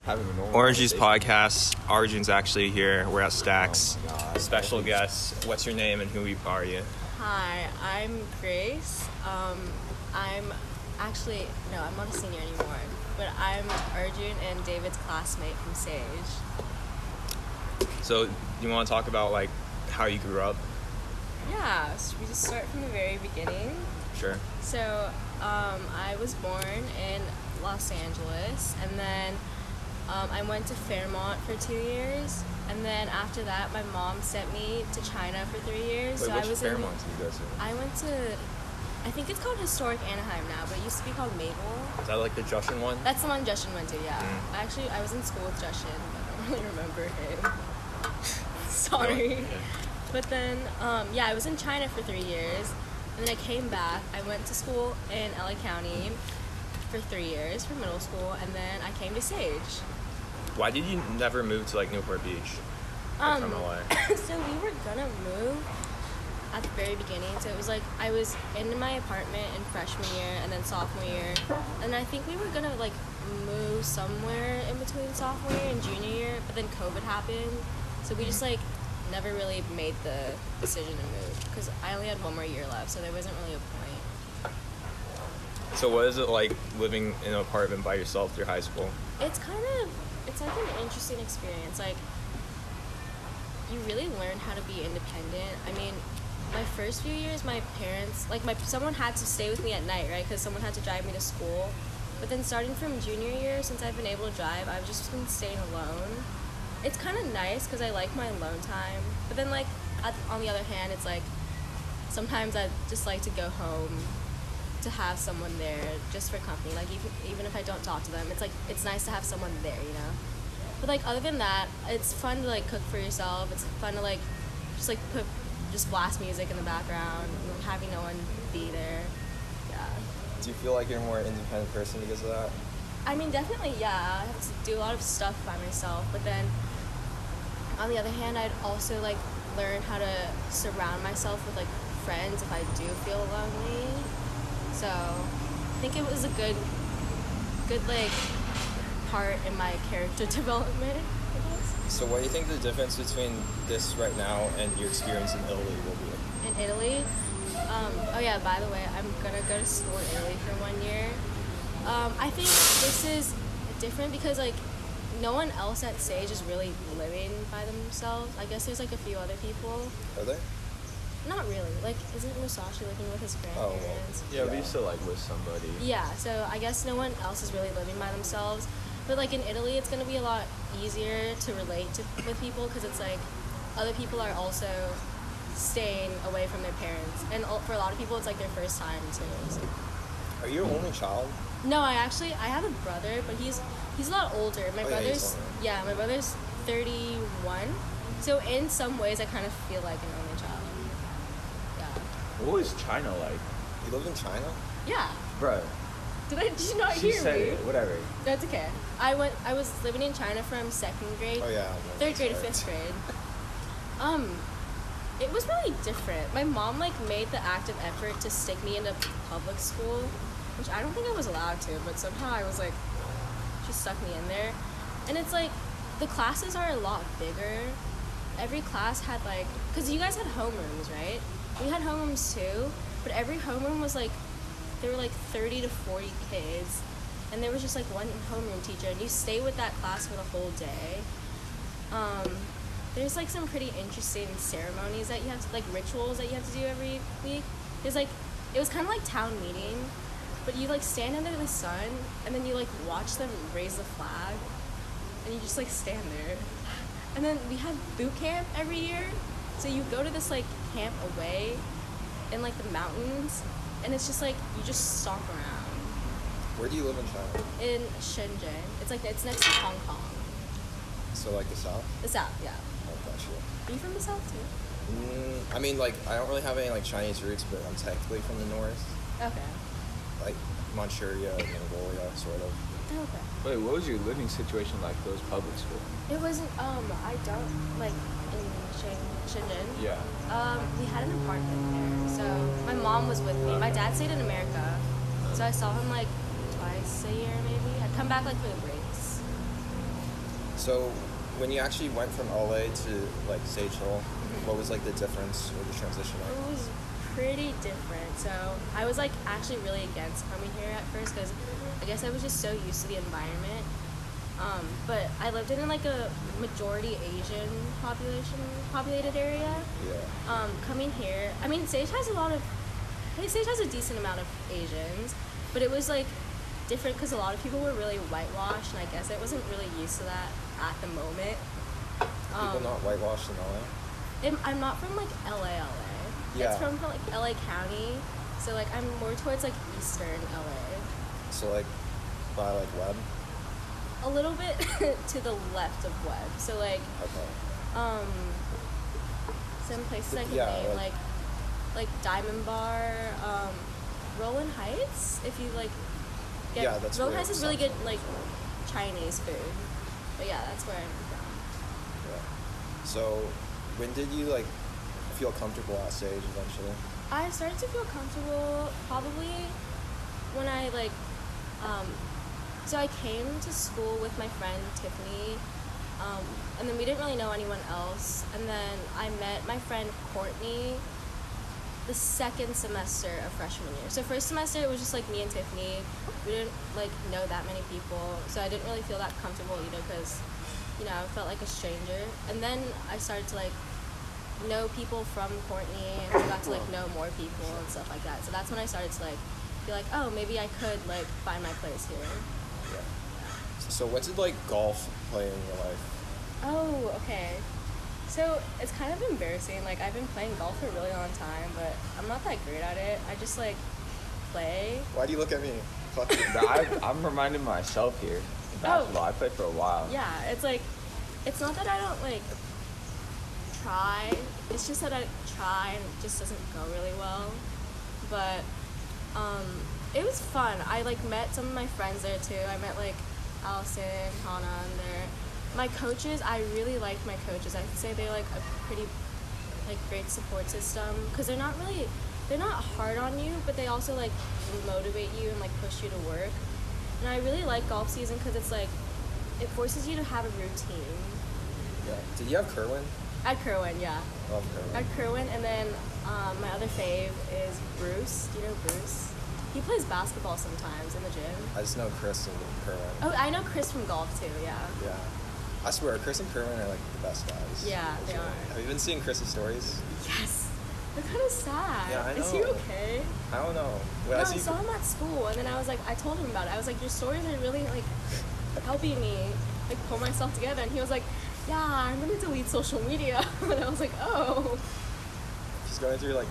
having a normal Orange Juice conversation. Podcast. Arjun's actually here. We're at Stacks. Oh my God. Special guest. What's your name and who are you? Hi, I'm Grace. I'm not a senior anymore, but I'm Arjun and David's classmate from Sage. So, you want to talk about like how you grew up? Yeah, so we just start from the very beginning. Sure. So, I was born in Los Angeles, and then I went to Fairmont for 2 years, and then after that, my mom sent me to China for 3 years. Wait, so which I was Fairmont did you go to? I went to, I think it's called Historic Anaheim now, but it used to be called Maple. Is that like the Justin one? That's the one Justin went to, yeah. Mm. I was in school with Justin, but I don't really remember him. Sorry. But then, I was in China for 3 years, and then I came back. I went to school in LA County for 3 years for middle school, and then I came to Sage. Why did you never move to like Newport Beach? Like, from LA? So we were gonna move at the very beginning. So it was like I was in my apartment in freshman year and then sophomore year, and I think we were gonna like move somewhere in between sophomore year and junior year, but then COVID happened, so we just like never really made the decision to move because I only had one more year left, so there wasn't really a point. So, what is it like living in an apartment by yourself through high school? It's like an interesting experience. Like, you really learn how to be independent. I mean, my first few years, my parents, someone had to stay with me at night, right? Because someone had to drive me to school. But then starting from junior year, since I've been able to drive, I've just been staying alone. It's kind of nice because I like my alone time. But then, on the other hand, it's like, sometimes I just like to go home to have someone there just for company. Like, even if I don't talk to them, it's nice to have someone there, you know? But, other than that, it's fun to, cook for yourself. It's fun to, just blast music in the background, having no one be there. Yeah. Do you feel like you're a more independent person because of that? I mean, definitely, yeah. I have to do a lot of stuff by myself. But then, on the other hand, I'd also, learn how to surround myself with, friends if I do feel lonely. So, I think it was a good part in my character development, I guess. So what do you think the difference between this right now and your experience in Italy will be? In Italy, by the way, I'm gonna go to school in Italy for 1 year. I think this is different because no one else at Sage is really living by themselves. I guess there's a few other people. Are there? Not really. Isn't Musashi living with his grandparents? Yeah. We used to with somebody. Yeah, so I guess no one else is really living by themselves. But in Italy, it's gonna be a lot easier to relate with people because it's other people are also staying away from their parents, and for a lot of people, it's their first time too. So. Are you an only child? No, I have a brother, but he's a lot older. My brother's 31. So in some ways, I kind of feel like an only child. Yeah. What was China like? You lived in China? Yeah. Bruh. Did you not She hear said me? it. Whatever. That's okay. I was living in China from 2nd grade, Oh yeah. 3rd grade to 5th grade. It was really different. My mom made the active effort to stick me into public school, which I don't think I was allowed to, but somehow I was she stuck me in there. And it's the classes are a lot bigger. Every class had because you guys had homerooms, right? We had homerooms too, but every homeroom was there were 30 to 40 kids, and there was just one homeroom teacher, and you stay with that class for the whole day. There's some pretty interesting ceremonies that you have to rituals that you have to do every week. There's it was kind of like town meeting, but you stand under the sun, and then you watch them raise the flag, and you just stand there. And then we had boot camp every year, so you go to this camp away in the mountains, and it's just you just stomp around. Where do you live in China? In Shenzhen. It's next to Hong Kong. So the south? The south, yeah. Oh, gotcha. Are you from the south too? I mean, I don't really have any Chinese roots, but I'm technically from the north. Okay. Manchuria, Mongolia, sort of. Okay. Wait, what was your living situation like for those public school? It wasn't, I don't, in Shenzhen. Yeah. We had an apartment there, so my mom was with me. My dad stayed in America, so I saw him twice a year maybe. I'd come back for the breaks. So, when you actually went from LA to like Sage Hill, what was like the difference or the transition? It Like? was pretty different. So I was like actually really against coming here at first because I guess I was just so used to the environment. But I lived in like a majority Asian populated area. Yeah. Coming here, I mean, Sage has Sage has a decent amount of Asians, but it was like different because a lot of people were really whitewashed, and I guess I wasn't really used to that at the moment. People not whitewashed in LA. I'm not from like LA. Yeah. It's from like LA County, so like I'm more towards like eastern LA. So like by like Webb. A little bit to the left of Webb. So like Okay. some places I can Yeah, name like- like Diamond Bar, Roland Heights. If you like get Yeah, that's Roland where Heights it is really good sounds like Chinese food. But yeah, that's where I'm from. Yeah. So, when did you like feel comfortable at Sage eventually? I started to feel comfortable probably when I like so I came to school with my friend Tiffany, and then we didn't really know anyone else, and then I met my friend Courtney the second semester of freshman year. So first semester it was just like me and Tiffany. We didn't like know that many people, so I didn't really feel that comfortable either because I felt like a stranger. And then I started to like know people from Courtney, and we got to like know more people and stuff like that. So that's when I started to like feel like, oh, maybe I could like find my place here. Yeah. So what did like golf play in your life? Oh, okay. So it's kind of embarrassing. Like I've been playing golf for a really long time, but I'm not that great at it. I just like play. Why do you look at me? Fuck you. I'm reminding myself here. In basketball, I played for a while. Yeah, it's like, it's not that I don't like try. It's just that I try and it just doesn't go really well. But it was fun. I like met some of my friends there too. I met like Allison, Hannah, and there. My coaches, I really liked my coaches. I would say they're like a pretty like great support system because they're not hard on you, but they also like motivate you and like push you to work. And I really like golf season because it's like it forces you to have a routine. Yeah. Did you have Kerwin? At Kerwin, yeah. I love Kerwin. At Kerwin, and then my other fave is Bruce. Do you know Bruce? He plays basketball sometimes in the gym. I just know Chris and Kerwin. Oh, I know Chris from golf too. Yeah. Yeah. I swear, Chris and Kerwin are like the best guys. Yeah, they are. Have you been seeing Chris's stories? Yes. They're kind of sad. Yeah, I Is he know. okay? I don't know. When No, I I see saw him at school, and then I was like, I told him about it. I was like, your stories are really like helping me like pull myself together. And he was like, yeah, I'm gonna delete social media. And I was like, oh. he's going through like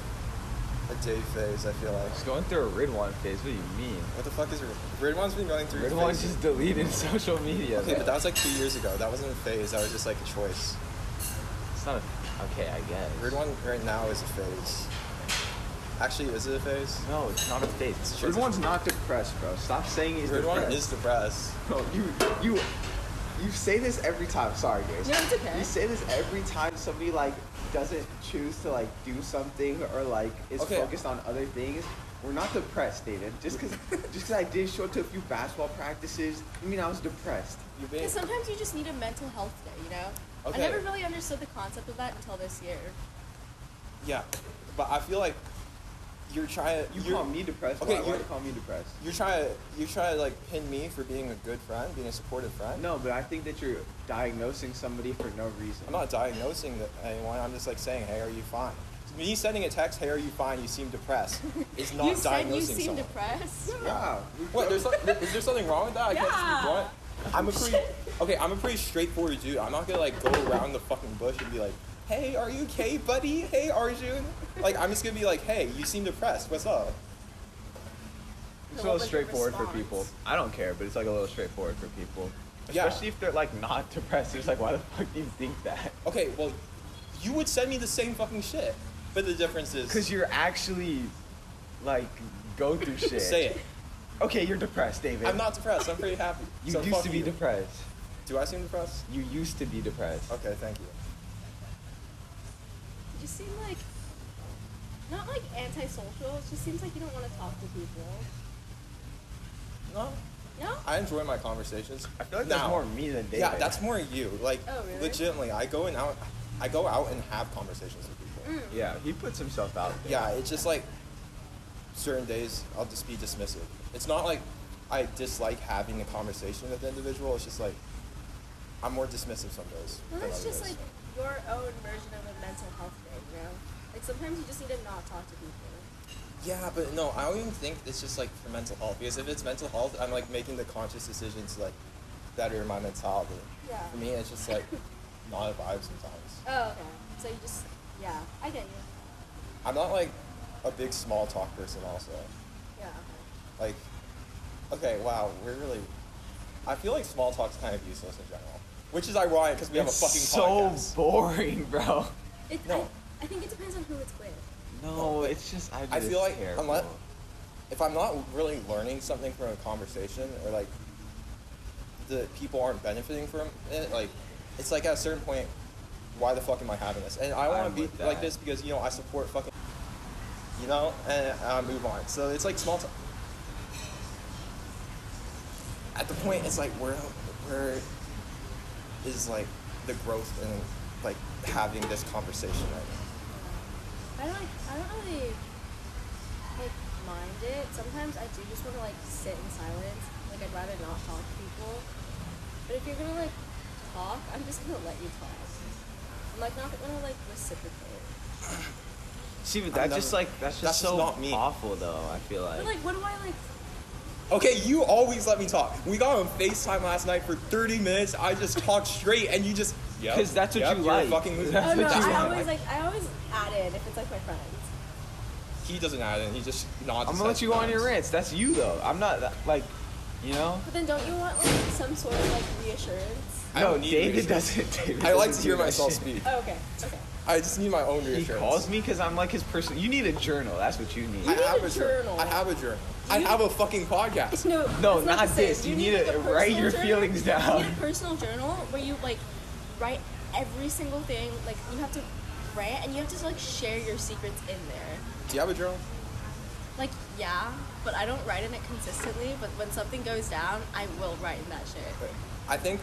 a Dave phase, I feel like. He's going through a Ridwan phase. What do you mean? What the fuck is Ridwan's been going through Ridwan's phases. just deleted social media. Okay, man. but that was like 2 years ago. That wasn't a phase. That was just like a choice. It's not a... Okay, I guess. Ridwan right now is a phase. Actually, is it a phase? No, it's not a phase. Shit's a- Ridwan's not depressed, bro. Stop saying he's Ridwan depressed. is depressed. Bro, you say this every time. Sorry, guys. No, it's okay. You say this every time somebody like doesn't choose to like do something or like is Okay. focused on other things. We're not depressed, David. Just because I did show up to a few basketball practices, I mean I was depressed. You're being. Because sometimes you just need a mental health day, you know? Okay. I never really understood the concept of that until this year. Yeah, but I feel like you're trying. You you're, call me depressed. Okay, Why do you're- you call me depressed? You're trying to like pin me for being a good friend, being a supportive friend. No, but I think that you're diagnosing somebody for no reason. I'm not diagnosing anyone. I'm just like saying, hey, are you fine? Me sending a text, hey, are you fine? You seem depressed. Is not You said you diagnosing seem someone. depressed? Yeah. What? Is there something wrong with that? I can't just Yeah. be blunt. I'm a pretty straightforward dude. I'm not gonna like go around the fucking bush and be like, hey, are you okay, buddy? Hey, Arjun. Like, I'm just gonna be like, hey, you seem depressed. What's up? It's a What little was your straightforward for response? people. I don't care, but it's like a little straightforward for people. Yeah. Especially if they're like not depressed. It's like, why the fuck do you think that? Okay, well, you would send me the same fucking shit. But the difference is, Because you're actually like go through shit. say it. Okay, you're depressed, David. I'm not depressed. I'm pretty happy. You So used fuck to be you. depressed. Do I seem depressed? You used to be depressed. Okay, thank you. You just seem like, not like antisocial, it just seems like you don't want to talk to people. No, No? I enjoy my conversations. I feel like that's Now- more me than David. Yeah, that's more you. Like, Oh, really? legitimately, I go out and have conversations with people. Yeah, he puts himself out there. Yeah, it's just like certain days I'll just be dismissive. It's not like I dislike having a conversation with an individual. It's just like I'm more dismissive some days. Well, than that's other just days. like your own version of a mental health thing, you know? Like sometimes you just need to not talk to people. Yeah, but no, I don't even think it's just like for mental health. Because if it's mental health, I'm like making the conscious decision to like better my mentality. Yeah. For me, it's just like not a vibe sometimes. Oh, okay. So you just, yeah, I get you. I'm not like a big small talk person also. Yeah, okay. Like, okay, wow, we're really. I feel like small talk's kind of useless in general, which is ironic because we have a It's fucking so podcast. boring, bro. No. I think it depends on who it's with. No, it's just I feel like if I'm not really learning something from a conversation or like the people aren't benefiting from it, like it's like at a certain point, why the fuck am I having this? And I want I'm to be with like that. this because I support fucking, and I move on. So it's like small talk. At the point, it's like where is like the growth in like having this conversation right now? I don't really like mind it. Sometimes I do just want to like sit in silence. Like I'd rather not talk to people. But if you're gonna like talk, I'm just gonna let you talk. I'm like not gonna like reciprocate. See, but I'm that's just just so not me. awful, though. I feel like. But like, what do I like? Okay, you always let me talk. We got on FaceTime last night for 30 minutes. I just talked straight, and you just yep, 'Cause that's what yep, you you're a like. fucking loser. That's Oh no, what you I want. always add in if it's like my friends. He doesn't add in. He just nods. I'm his gonna let head you go on your sometimes. rants. That's you, though. I'm not like, But then don't you want like some sort of like reassurance? I no, don't need David reassurance. doesn't. David I like doesn't to hear do that myself shit. speak. Oh, okay, okay. I just need my own He reassurance. calls me because I'm like his person. You need a journal. That's what you need. I You need have a a journal. I have a journal. I have a fucking podcast. No, No, it's not the same. this. You need like, to a write personal your journal. feelings down. You need a personal journal where you like write every single thing. Like you have to rant and you have to like share your secrets in there. Do you have a journal? Like yeah, but I don't write in it consistently. But when something goes down, I will write in that shit. I think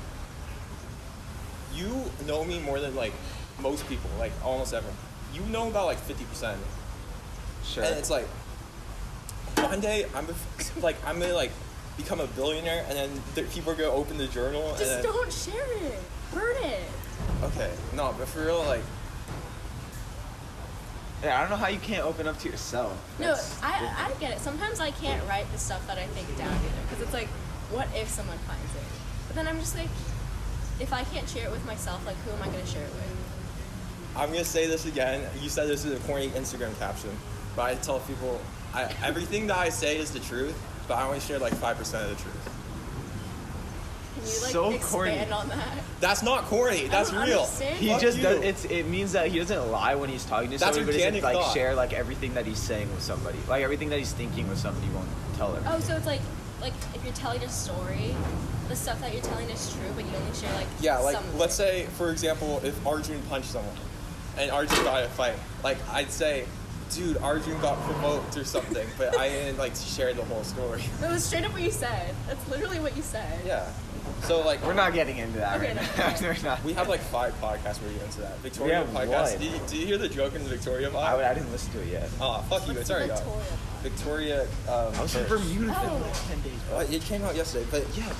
you know me more than like most people, like almost everyone. You know about like 50%. Sure. And it's like one day I'm gonna like become a billionaire, and then people are gonna open the journal. Just and then, don't share it. Burn it. Okay, no, but for real, like Yeah, I don't know how you can't open up to yourself. No, That's I get it. Sometimes I can't write the stuff that I think down either, because it's like, what if someone finds it? But then I'm just like, if I can't share it with myself, like who am I gonna share it with? I'm gonna say this again. You said this is a corny Instagram caption, but I tell people everything that I say is the truth, but I only share like 5% of the truth. Can you like So expand corny. on that? That's not corny. That's I don't real. understand. He Fuck just you. does. It means that he doesn't lie when he's talking to That's somebody, but doesn't organic like thought. share like everything that he's saying with somebody, like everything that he's thinking with somebody. He won't tell her. Oh, so it's like if you're telling a story, the stuff that you're telling is true, but you only share like Yeah, like some let's say, for example, if Arjun punched someone, and Arjun got in a fight, like I'd say, dude, Arjun got provoked or something, but I didn't like share the whole story. It was straight up what you said. That's literally what you said. Yeah. So like We're not getting into that Okay, right no, now. okay. We're not. we have like 5 podcasts where we get into that. Victoria have podcast. one. Did you hear the joke in the Victoria vibe? I didn't listen to it yet. Oh, fuck you. What's It's already out. Victoria? Victoria. I was in Birch. Bermuda for Oh. the last 10 days. It came out yesterday, but yeah.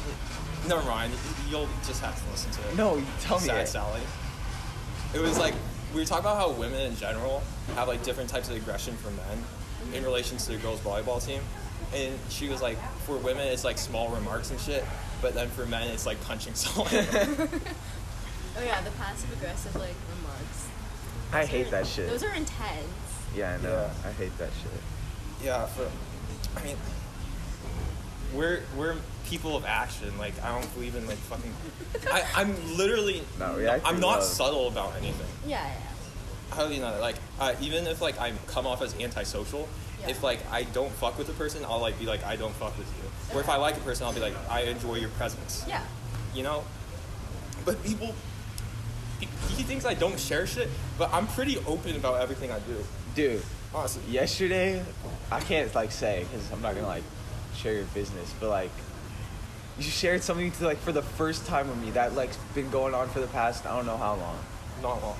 Never mind. You'll just have to listen to it. No, you tell me Sad it. Sally. It was like we were talking about how women in general have like different types of aggression for men in relation to the girls' volleyball team, and she was like, for women it's like small remarks and shit, but then for men it's like punching someone. Oh yeah, the passive aggressive like remarks. I hate that shit. Those are intense. Yeah, I know. Yeah. I hate that shit. Yeah, I mean, we're people of action. Like I don't believe in like fucking. I'm literally. No, we actually I'm not love- subtle about anything. Yeah, yeah. How do you know that? Like, even if like I come off as antisocial, Yeah. if like I don't fuck with the person, I'll like be like I don't fuck with you. Or if I like a person, I'll be like I enjoy your presence. Yeah. You know. But people, he thinks I don't share shit, but I'm pretty open about everything I do. Dude, Honestly. yesterday, I can't like say because I'm not gonna like share your business, but like you shared something to like for the first time with me that like been going on for the past I don't know how long. Not long.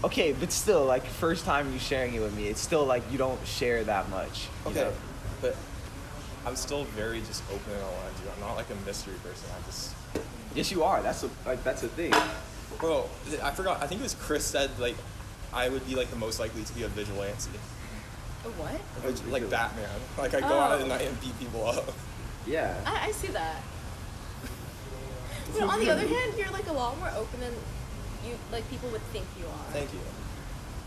Okay, but still, like first time you sharing it with me, it's still like you don't share that much. You Okay, know? but I'm still very just open and honest. I'm not like a mystery person. I just, Yes, you are. That's the thing. bro, I forgot. I think it was Chris said like I would be like the most likely to be a vigilante, A what? like Batman. Like I go out Oh. at night and beat people up. Yeah. I see that. But on the other hand, you're like a lot more open than you like people would think you are. Thank you.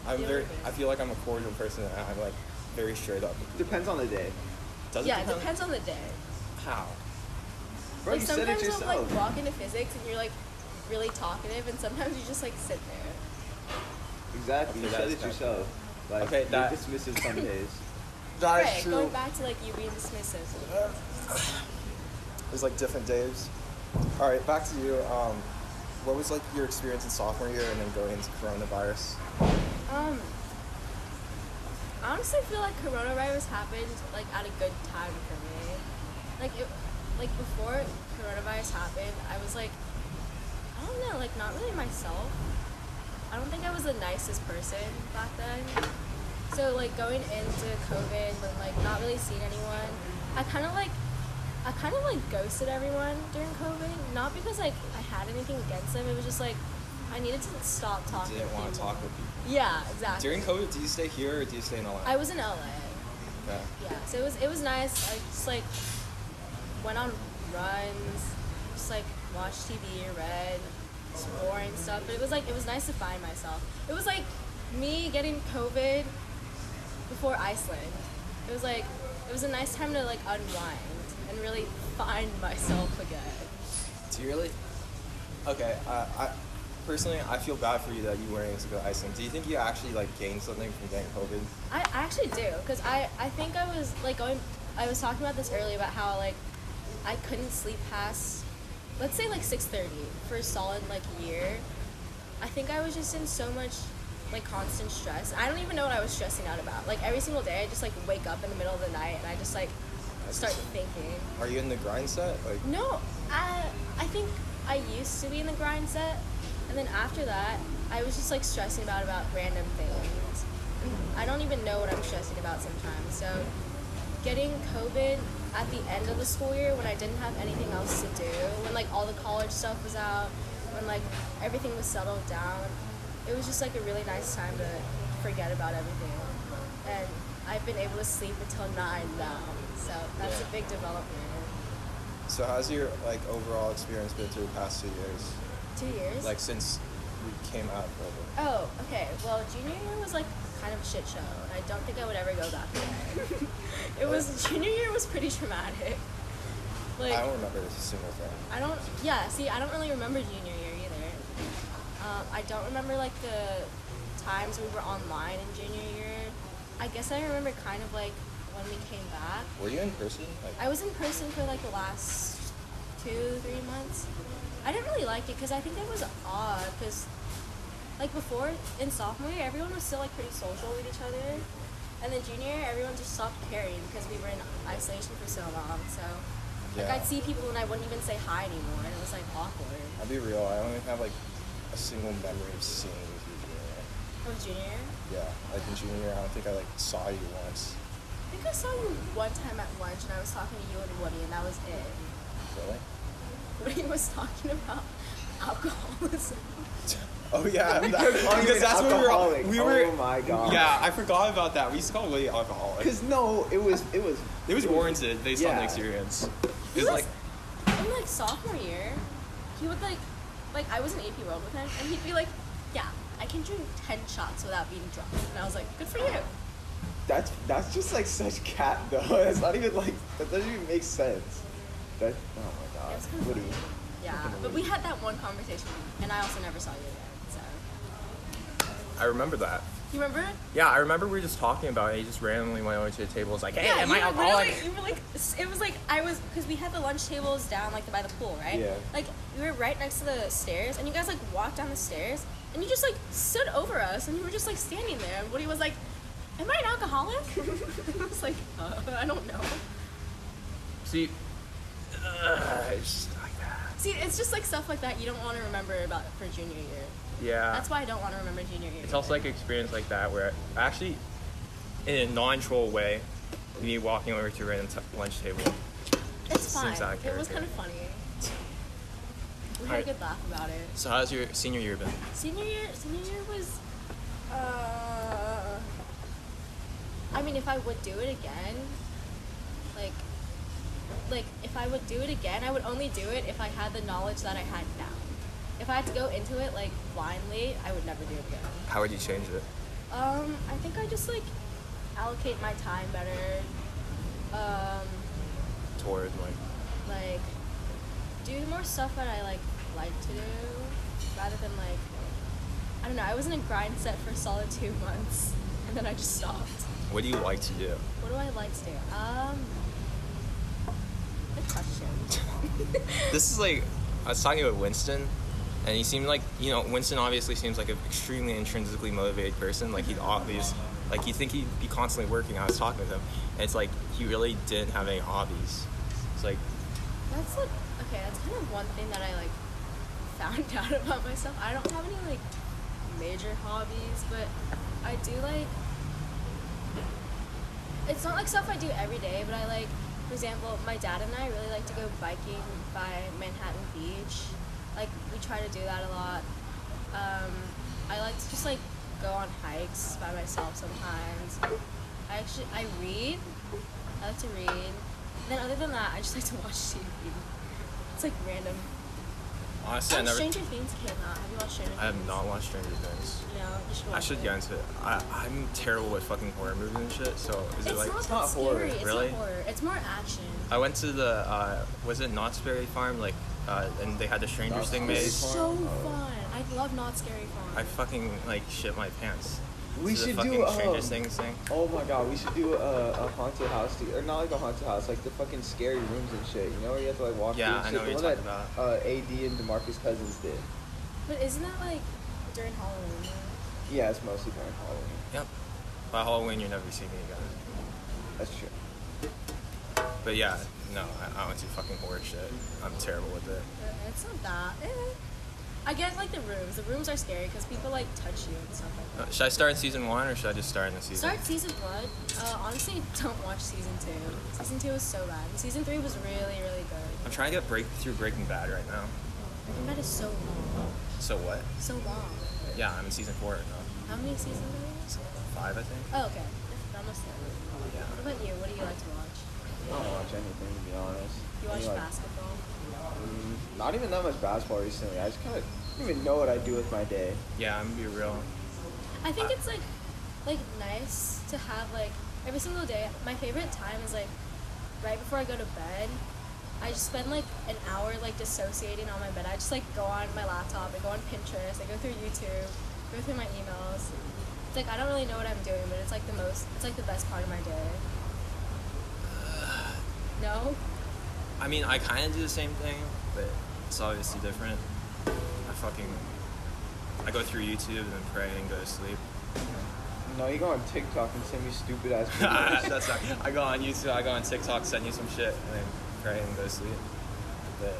I'm Yeah, very. okay. I feel like I'm a cordial person, and I'm like very straight up. Depends on the day. Does Yeah, it it depends on the day. How? Bro, Like you said it sometimes yourself. I'll like walk into physics and you're like really talkative, and sometimes you just like sit there. Exactly. Okay, You said that's it fair. yourself. Like, Okay, you're that- dismissive some days. That Right, going back to like you being dismissive. There's like different days. All right, back to you. What was like your experience in sophomore year and then going into coronavirus? I honestly feel like coronavirus happened like at a good time for me. Like before coronavirus happened, I was like, I don't know, like not really myself. I don't think I was the nicest person back then. So like going into COVID and like not really seeing anyone, I kind of like ghosted everyone during COVID. Not because like I had anything against them. It was just like I needed to stop talking. Didn't to want to people. talk with people. Yeah, exactly. During COVID, do you stay here or do you stay in LA? I was in LA. Yeah. Yeah, so it was nice. I just like went on runs, just like watched TV, read, just boring stuff. But it was nice to find myself. It was like me getting COVID before Iceland. It was a nice time to like unwind and really find myself again. Do you really? Okay. I personally, I feel bad for you that you weren't able to go to Iceland. Do you think you actually like gained something from getting COVID? I actually do, because I think I was like I was talking about this earlier about how like I couldn't sleep past, let's say like 6:30 for a solid like year. I think I was just in so much like constant stress. I don't even know what I was stressing out about. Like every single day I just like wake up in the middle of the night and I just like start thinking. Are you in the grind set? Like, No, I think I used to be in the grind set, and then after that, I was just like stressing about random things. And I don't even know what I'm stressing about sometimes. So, getting COVID at the end of the school year when I didn't have anything else to do, when like all the college stuff was out, when like everything was settled down, it was just like a really nice time to forget about everything. And I've been able to sleep until 9 now, so that's Yeah. a big development. so how's your like overall experience been through the past 2 years? 2 years? Like since we came out of COVID? Oh, okay. Well, junior year was like kind of a shit show, and I don't think I would ever go back there. Junior year was pretty traumatic. Like I don't remember a single thing. I don't really remember junior year either. I don't remember like the times we were online in junior year. I guess I remember kind of like when we came back. Were you in person? Like, I was in person for like the last 2-3 months. I didn't really like it because I think it was odd because like before in sophomore year everyone was still like pretty social with each other, and then junior year everyone just stopped caring because we were in isolation for so long. So like Yeah. I'd see people and I wouldn't even say hi anymore, and it was like awkward. I'll be real. I only have like a single memory of seeing you through junior year. From junior year, Yeah, like in junior year, I don't think I like saw you once. I think I saw you one time at lunch and I was talking to you and Woody, and that was it. Really? Woody was talking about alcoholism. Oh yeah, Calling because it that's what alcoholic. we were. Oh my god. Yeah, I forgot about that. We used to call Willie alcoholic. Cause no, it was. It was warranted based on the Yeah. experience. He It's was, like, in like sophomore year, he would like I was in AP World with him, and he'd be like, yeah, I can drink 10 shots without being drunk. And I was like, good for you. That's just like such cat though. That's not even like that doesn't even make sense. That oh my god. It's kind of Woody. funny. Yeah, but we had that one conversation, and I also never saw you again. So, I remember that. you remember? Yeah, I remember we were just talking about it. He just randomly went over to the table. Was like, "Hey, am I you were alcoholic?" you were like, it was like I was because we had the lunch tables down like by the pool, right? Yeah. Like we were right next to the stairs, and you guys like walked down the stairs, and you just like stood over us, and you were just like standing there, and Woody was like, "Am I an alcoholic?" I was like, I don't know. See, It's just like that. See, it's just like stuff like that you don't want to remember about for junior year. Yeah. That's why I don't want to remember junior year. It's also like an experience like that where actually, in a non-troll way, me walking over to a random lunch table. It's fine. Seems out of It was character. kind of funny. We had a Alright. good laugh about it. So how's your senior year been? Senior year was, I mean, if I would do it again, like if I would do it again, I would only do it if I had the knowledge that I had now. If I had to go into it like blindly, I would never do it again. How would you change it? I think I just like allocate my time better. Toward Like do more stuff that I like to do rather than like I don't know. I was in a grind set for a solid 2 months and then I just stopped. what do you like to do? What do I like to do? Good question. This is like, I was talking with Winston, and he seemed like, Winston obviously seems like an extremely intrinsically motivated person. Like he'd obvious, like you think he'd be constantly working. I was talking with him, and it's like he really didn't have any hobbies. It's like, That's like okay. That's kind of one thing that I like found out about myself. I don't have any like major hobbies, but I do like. It's not like stuff I do every day, but I like. For example, my dad and I really like to go biking by Manhattan Beach. Like we try to do that a lot. I like to just like go on hikes by myself sometimes. I read. I like to read. Then other than that, I just like to watch TV. It's like random. honestly, I never. Stranger Things came out. Have you watched Stranger Things? I have not watched Stranger Things. No, you should I watch should it. get into it. I'm terrible with fucking horror movies and shit. So is it It's like? not that not scary. horror. It's Really? not horror. It's more action. I went to the was it Knott's Berry Farm, like, and they had the Stranger Knott's Thing Berry made. It's Farm? so Oh. fun. I love Not Scary Farm. I fucking like shit my pants. We To the should fucking do Stranger Things thing. Oh my god, we should do a haunted house, or not like a haunted house, like the fucking scary rooms and shit. You know where you have to like walk Yeah, through. I know and what shit? you're The one talking that AD and DeMarcus Cousins did. But isn't that like during Halloween? Though? Yeah, it's mostly during Halloween. Yep. By Halloween, you'll never see me again. That's true. But yeah, no, I don't do fucking horror shit. I'm terrible with it. It's not that. I get like the rooms. The rooms are scary because people like touch you and stuff like that. Should I start in season 1 or should I just start in the season? Start season 1. Honestly, don't watch season 2. Season 2 was so bad. And season 3 was really, really good. I'm trying to get through Breaking Bad right now. Breaking Bad is so long. So what? So long. Yeah, I'm in season 4 right now. How many seasons are there? 5, I think. Oh, okay. That must be. Yeah. What about you? What do you like to watch? I don't watch anything, to be honest. You watch I mean, like, basketball? Not even that much basketball recently. I just kind of don't even know what I do with my day. Yeah, I'm gonna be real. I think it's like nice to have like every single day. My favorite time is like right before I go to bed. I just spend like an hour like dissociating on my bed. I just like go on my laptop, I go on Pinterest, I go through YouTube, go through my emails. It's like I don't really know what I'm doing, but it's like the best part of my day. No? I mean, I kind of do the same thing, but it's obviously different. I go through YouTube and then pray and go to sleep. No, you go on TikTok and send me stupid ass videos. That's not, I go on YouTube, I go on TikTok, send you some shit, and then pray and go to sleep. But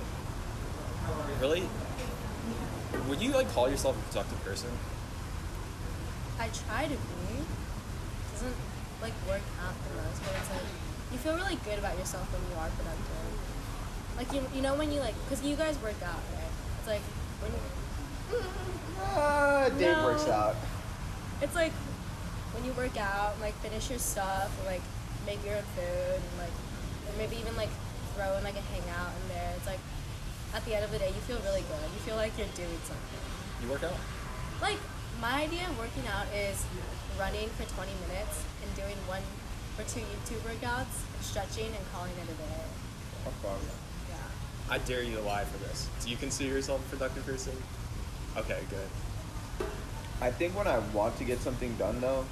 really, would you like call yourself a productive person? I try to be. It doesn't like work out the most, but it's like you feel really good about yourself when you are productive. Like you know when you like, cause you guys work out, right? It's like when Dave No. works out. it's like when you work out, like finish your stuff, and like make your own food, and like or maybe even like throw in like a hangout in there. It's like at the end of the day, you feel really good. You feel like you're doing something. You work out? Like my idea of working out is running for 20 minutes and doing 1 or 2 YouTube workouts, and stretching, and calling it a day. Yeah. I dare you to lie for this. Do you consider yourself a productive person? Okay, good. I think when I want to get something done though,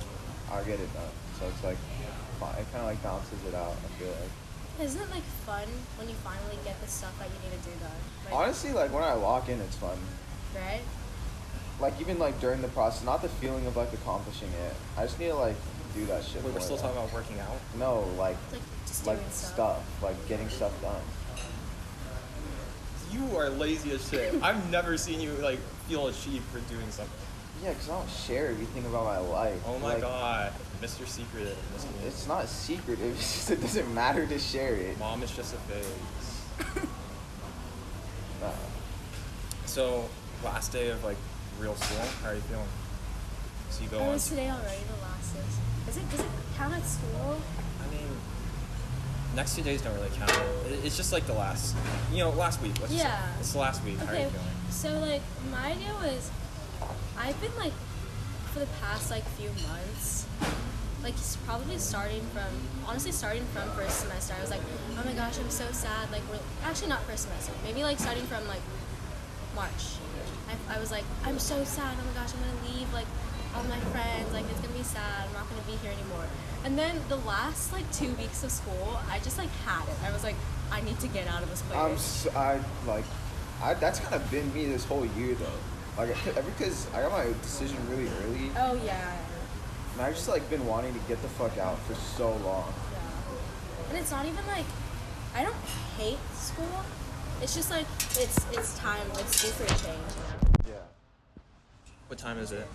I'll get it done. So it's like, it kind of like balances it out. I feel like. Isn't it like fun when you finally get the stuff that you need to do done? Like, Honestly, like when I walk in, it's fun. right? Like even like during the process, not the feeling of like accomplishing it. I just need to like do that shit. Wait, we're more, still like- talking about working out? No, like Like just doing like stuff. like getting stuff done. You are lazy as shit. I've never seen you like feel achieved for doing something. Yeah, because I don't share everything about my life. Oh my Like, god, Mr. Secret. Mr. It's not secretive. It's just it doesn't matter to share it. Mom is just a phase. Nah. So, last day of like real school. How are you feeling? So you go Oh, on. it's today already, the last is. Does it count at school? I mean, next 2 days don't really count. It's just like the last, last week. Let's just say. Yeah. It's the last week. How are you Okay, feeling? so like my idea was, I've been like, for the past like few months, like probably starting from first semester, I was like, oh my gosh, I'm so sad. Like we're actually not first semester, maybe like starting from like March. I was like, I'm so sad. Oh my gosh, I'm gonna leave like all my friends. Like it's gonna be sad. I'm not gonna be here anymore. And then the last like 2 weeks of school, I just like had it. I was like, I need to get out of this place. That's kind of been me this whole year though. Like, because I got my decision really early, Oh yeah. and I've just like been wanting to get the fuck out for so long. Yeah. And it's not even like I don't hate school. It's just like it's time. It's due for a change. Yeah. What time is it?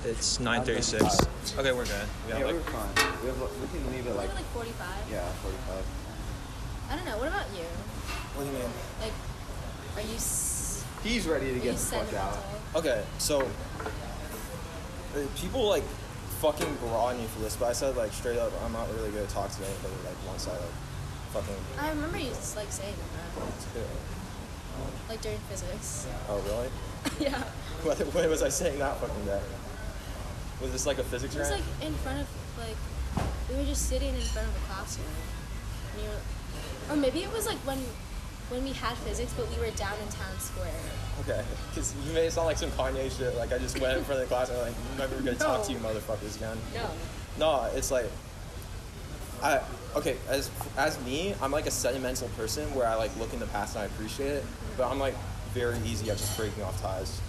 It's 9:36. Okay, we're good. We Yeah, got we're like fine. We can leave it Like, like, like 45. yeah, 45. I don't know. What about you? what do you mean? Like, are you? He's ready to Are you get the fuck out. sentimental? Okay, so people like fucking broad me for this, but I said like straight up, I'm not really gonna talk to anybody like once I like fucking. I remember you just, like saying that, like during physics. Oh really? Yeah. When was I saying that fucking day? Was this like a physics It was rant? like in front of like we were just sitting in front of a classroom. And you were, or maybe it was like when we had physics, but we were down in town square. Okay, because you made it sound like some Kanye shit. Like I just went in front of the class and like, I'm never gonna talk to you motherfuckers again. No. No, it's like, as me, I'm like a sentimental person where I like look in the past and I appreciate it, but I'm like very easy at just breaking off ties.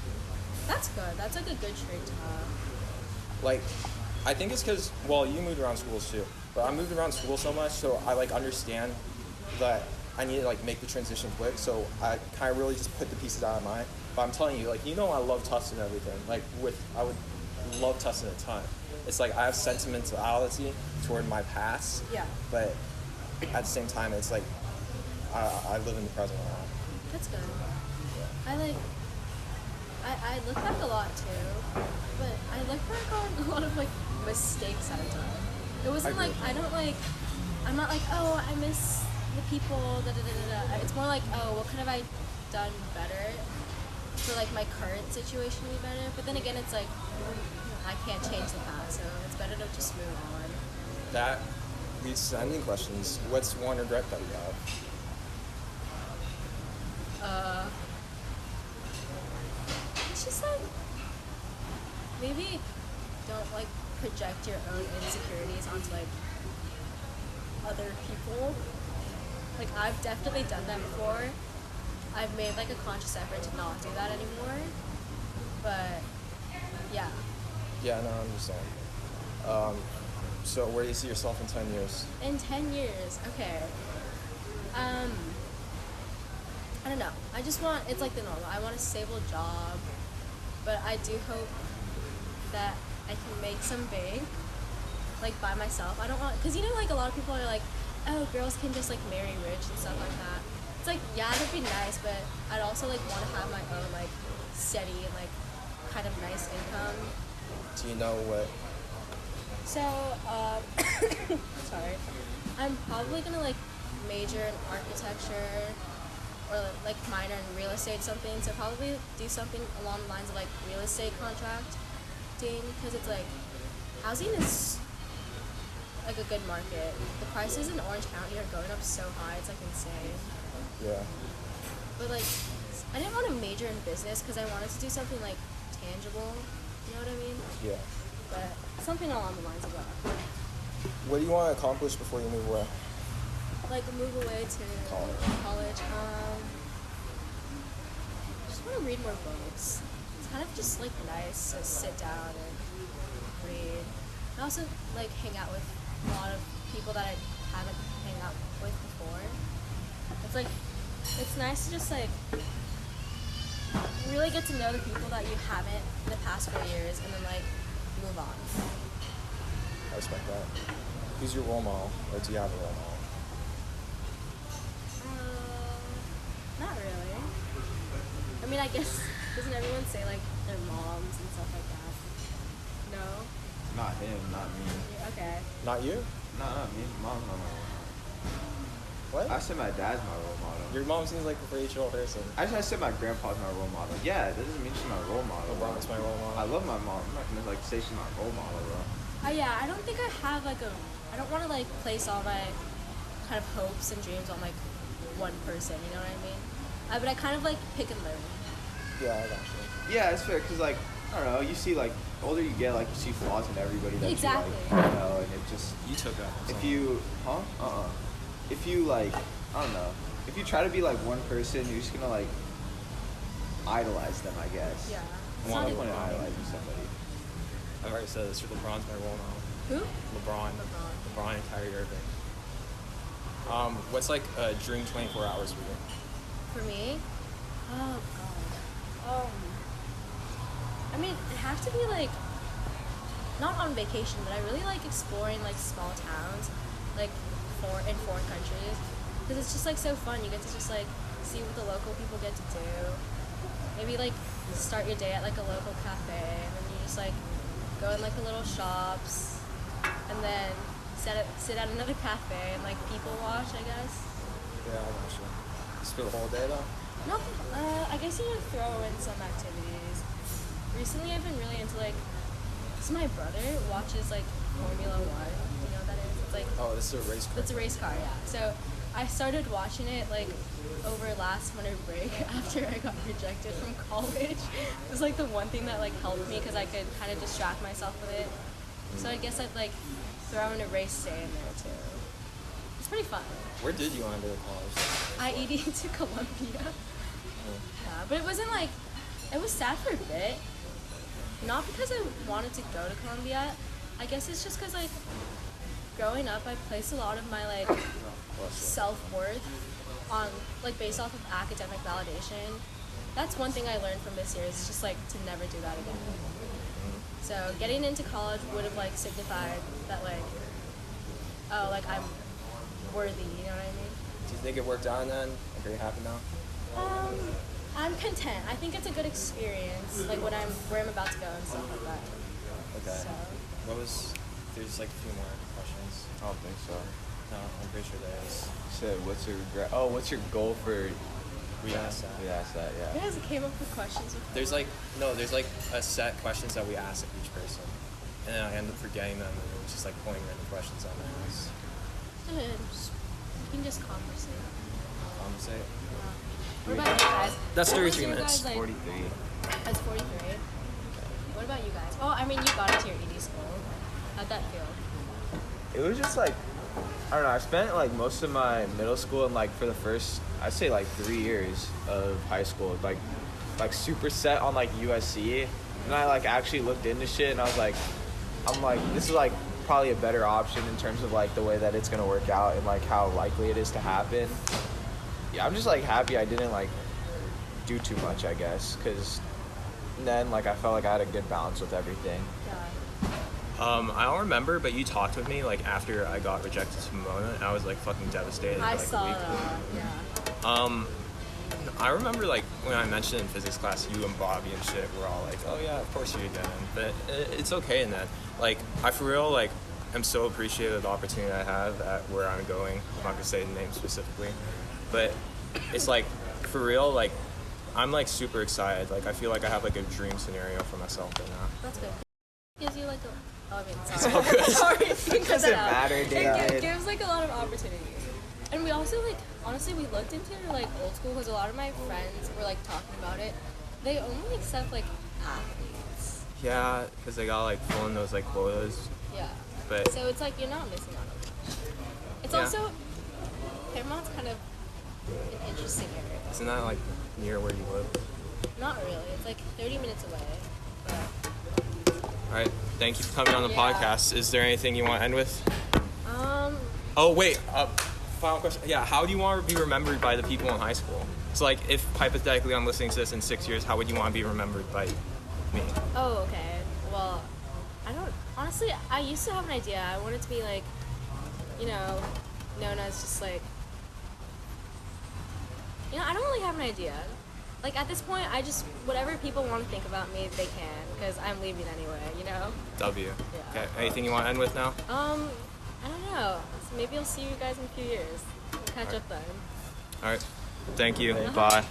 That's good. That's like a good trait to have. Like, I think it's because, well, you moved around schools too, but I moved around school so much, so I like understand that I need to like make the transition quick, so I kind of really just put the pieces out of mind. But I'm telling you, like, I love Tustin and everything. Like, I would love Tustin a ton. It's like I have sentimentality toward my past, Yeah. but at the same time, it's like I live in the present now. That's good. I look back a lot too, but I look back on a lot of like mistakes I've done. It wasn't I like agree. I'm not like, oh, I miss the people, da da da da da. It's more like, oh, what could have I done better for like my current situation to be better? But then again, it's like I can't change the past, so it's better to just move on. That leads to ending questions. What's one regret that you have? It's just like maybe don't like project your own insecurities onto like other people. Like I've definitely done that before. I've made like a conscious effort to not do that anymore. But yeah. Yeah, no, I understand. So where do you see yourself in 10 years? In 10 years, okay. I don't know. I just want, it's like the normal. I want a stable job, but I do hope that I can make some bank, like by myself. I don't want, because like a lot of people are like, oh, girls can just like marry rich and stuff like that. It's like, yeah, that'd be nice, but I'd also like want to have my own like steady and like kind of nice income. Do you know what? So, sorry. I'm probably gonna like major in architecture or like minor in real estate something. So probably do something along the lines of like real estate contracting because it's like housing is like a good market. The prices in Orange County are going up so high, it's like insane. Yeah. But like, I didn't want to major in business because I wanted to do something like tangible. You know what I mean? Yeah. But something along the lines of that. What do you want to accomplish before you move away? Like move away to college. Just want to read more books. It's kind of just like nice to sit down and read. And also like hang out with a lot of people that I haven't hang out with before. It's like It's nice to just like really get to know the people that you haven't in the past 4 years, and then like move on. I respect that. Who's your role model, or do you have a role model? Not really. I mean, I guess doesn't everyone say like their moms and stuff like that? No. Not him, not me. Okay. Not you? No, not me. Mom's not my role model. What? I said my dad's my role model. Your mom seems like a pretty chill person. I said my grandpa's my role model. Yeah, that doesn't mean she's my role model. LeBron's my role model. I love my mom. I'm not gonna like say she's my role model, bro. Yeah, I don't think I have like a. I don't want to like place all my kind of hopes and dreams on like one person. You know what I mean? But I kind of like pick and learn. Yeah, I got you. Yeah, it's fair because like I don't know. You see like the older you get, like you see flaws in everybody that Exactly. you like. You know, and it just You took that. if you if you like I don't know if you try to be like one person, you're just gonna like idolize them, I guess. Yeah. It's Well, not I even want to wrong. idolize somebody. I've already said this. LeBron's my role model. Who? LeBron and Kyrie Irving. What's like a dream 24 hours for you? For me? Oh god. I mean, it has to be like not on vacation, but I really like exploring like small towns, like in foreign countries, because it's just like so fun. You get to just like see what the local people get to do. Maybe like start your day at like a local cafe, and then you just like go in like the little shops, and then sit at another cafe and like people watch, I guess. Yeah, I'm not sure. Just for the whole day though? No, I guess you would throw in some activities. Recently, I've been really into like. So my brother watches like Formula One. You know what that is? It's like Oh, this is a race car. it's a race car, yeah. So I started watching it like over last winter break after I got rejected from college. It was like the one thing that like helped me because I could kind of distract myself with it. So I guess I'd like throw in a race day in there too. It's pretty fun. Where did you want to go to college? IED to Columbia. Yeah, but it wasn't like, it was sad for a bit. Not because I wanted to go to Columbia. I guess it's just because like, growing up, I placed a lot of my like self-worth on like based off of academic validation. That's one thing I learned from this year is just like to never do that again. So getting into college would have like signified that like, oh, like I'm worthy, you know what I mean? Do you think it worked out then? Like, are you happy now? I'm content. I think it's a good experience, like where I'm about to go and stuff like that. Okay. So, There's like a few more questions. I don't think so. No, I'm pretty sure there is. You said, what's your regret? Oh, what's your goal for? We asked that. We asked that, you yeah. guys came up with questions before. There's like a set questions that we ask of each person. And then I end up forgetting them and it was just like pulling random questions out of my ass. Good. You can just conversate. Say it. What about you guys? That's What was 33 your minutes. guys, like- 43. That's 43. What about you guys? Oh, I mean, you got into your ED school. How'd that feel? It was just like, I don't know, I spent like most of my middle school and like for the first, I'd say like 3 years of high school, like super set on like USC. And I like actually looked into shit and I was like, this is like probably a better option in terms of like the way that it's gonna work out and like how likely it is to happen. Yeah, I'm just like happy I didn't like do too much, I guess, because then like I felt like I had a good balance with everything. Yeah. I don't remember, but you talked with me like after I got rejected to Pomona, and I was like fucking devastated. I for, like, saw a week. that. Yeah. I remember like when I mentioned in physics class, you and Bobby and shit were all like, "Oh yeah, of course you did," but it's okay in that. Like I for real like am so appreciative of the opportunity I have at where I'm going. I'm not gonna say the name specifically, but it's like for real like I'm like super excited. Like I feel like I have like a dream scenario for myself right now. That's good. Gives you like a. Oh, I mean, sorry. It's all good. Sorry, you can cut Doesn't that out. matter, David. It gives like a lot of opportunities. And we also like, honestly, we looked into like old school because a lot of my friends were like talking about it. They only accept like athletes. Yeah, because they got like filling those like quotas. Yeah. But So it's like you're not missing out on much. It's Yeah. also Fairmont's kind of an interesting area. isn't that like near where you live? Not really. It's like 30 minutes away. But All right. Thank you for coming on the Yeah. podcast. Is there anything you want to end with? um, Oh wait. final question. Yeah, how do you want to be remembered by the people in high school? So, like, if hypothetically I'm listening to this in 6 years, how would you want to be remembered by me? Oh, okay. Well, I don't. Honestly, I used to have an idea. I wanted to be like, you know, known as just like. You know, I don't really have an idea. Like at this point, I just whatever people want to think about me, they can, because I'm leaving anyway. You know. W. Yeah. Okay. Anything you want to end with now? I don't know. So maybe I'll see you guys in a few years. We'll catch up then. All right. Thank you. Bye.